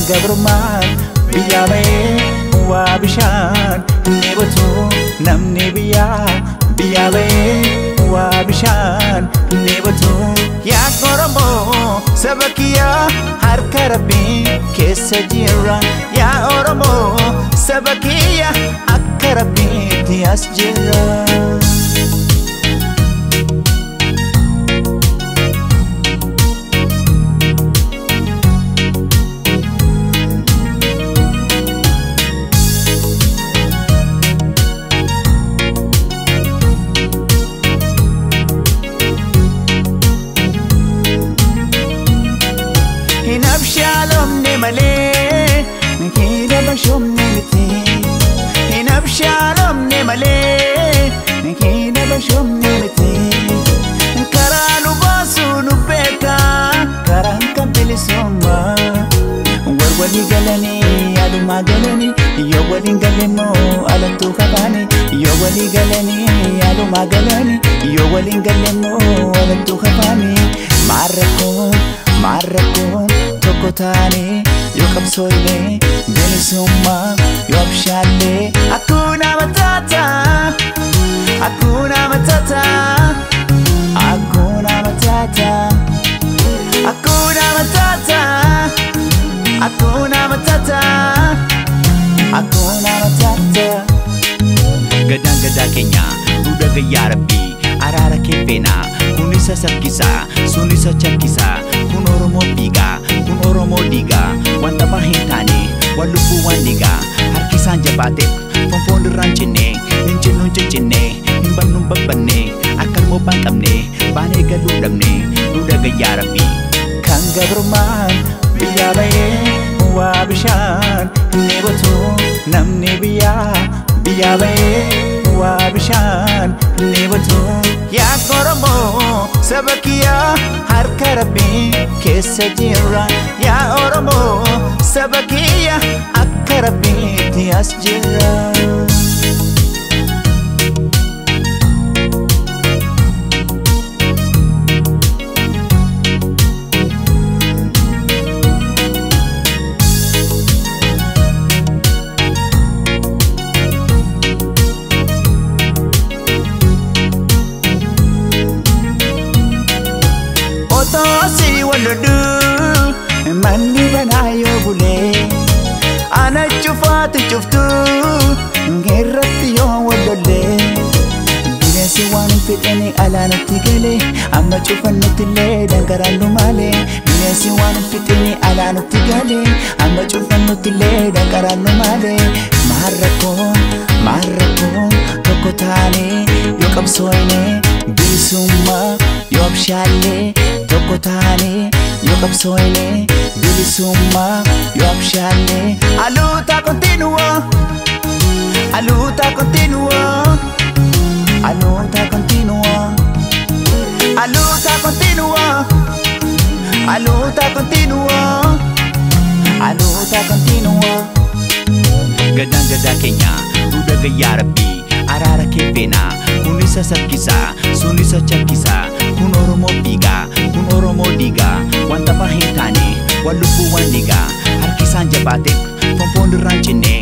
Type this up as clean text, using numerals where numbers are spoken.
gabrummaan biyyaa ba'ee waa bishaan ni batu namni biyyaa ba'ee waa bishaan ni batu. Yaa Oromoo saba kiyyaa harka Rabbii keessa jira. Yaa Oromoo saba kiyyaa akka Rabbiitti as jira. Hinabshaalomne malee hina bashomne miti. Hinabshaalomne malee hina bashomne miti. Karaa nu baasu nu beeka karaan kan bilisummaa. Walii galanii alumaa galanii yoo waliin galemmoo alattuu qabaani. Yoo walii galanii alumaa galanii yoo waliin galemmoo alattuu qabaani. Maarrakkoon tokko taane yoo qabsoofne bilisummaa yoo abshaalle hakuna matata hakuna matata hakuna matata hakuna matata hakuna matata hakuna matata. Gadaan gadaa keenya duudha gayyaa Rabbii araara kee feenaa kun isa sakkisaa sun isa chakkisaa. Kun Oromoo dhiigaa kun Oromoo dhiigaa wanta baha hin taane waan lubbuu waan dhiigaa harkisaan jabaate fonfoon irraan cinnee hin cinnu hin cincinnee hin bannu hin babbanne akka ilmoo baan qabne baanee galuu dhabne duudha gayyaa Rabbii. Kan gabrummaan biyyaa ba'ee waa bishaan ni batu namni biyyaa ba'ee waa bishaan ni batu. Yaa Oromoo saba kiyyaa harka Rabbii keessa jira. Yaa Oromoo saba kiyyaa akka Rabbiitti as jira. Otosi waludu mandi banayo bule ana chufatu chuftu ngerratti yo walole. Bineensi waan fedhani alaanatti gale amma cufannutti illee dangaraallu malee. Bineensi waan fedhani alaanatti gale amma cufannutti illee dangaraallu malee. Maarrakkoon tokko taane yoo qabsoofne bilisummaa yoo abshaalle. Tokko taane yoo qabsoofne bilisummaa yoo abshaalle. Aluuta continua aluuta continua aluuta continua aluuta continua aluuta continua aluuta continua. Gadaan gadaa keenya duudha gayyaa Rabbii araara kee feenaa kun isa sakkisaa sun isa chakkisaa. Kun Oromoo dhiigaa kun Oromoo dhiigaa wanta baha hin taane waan lubbuu waan dhiigaa harkisaan jabaate fonfoon irraan cinnee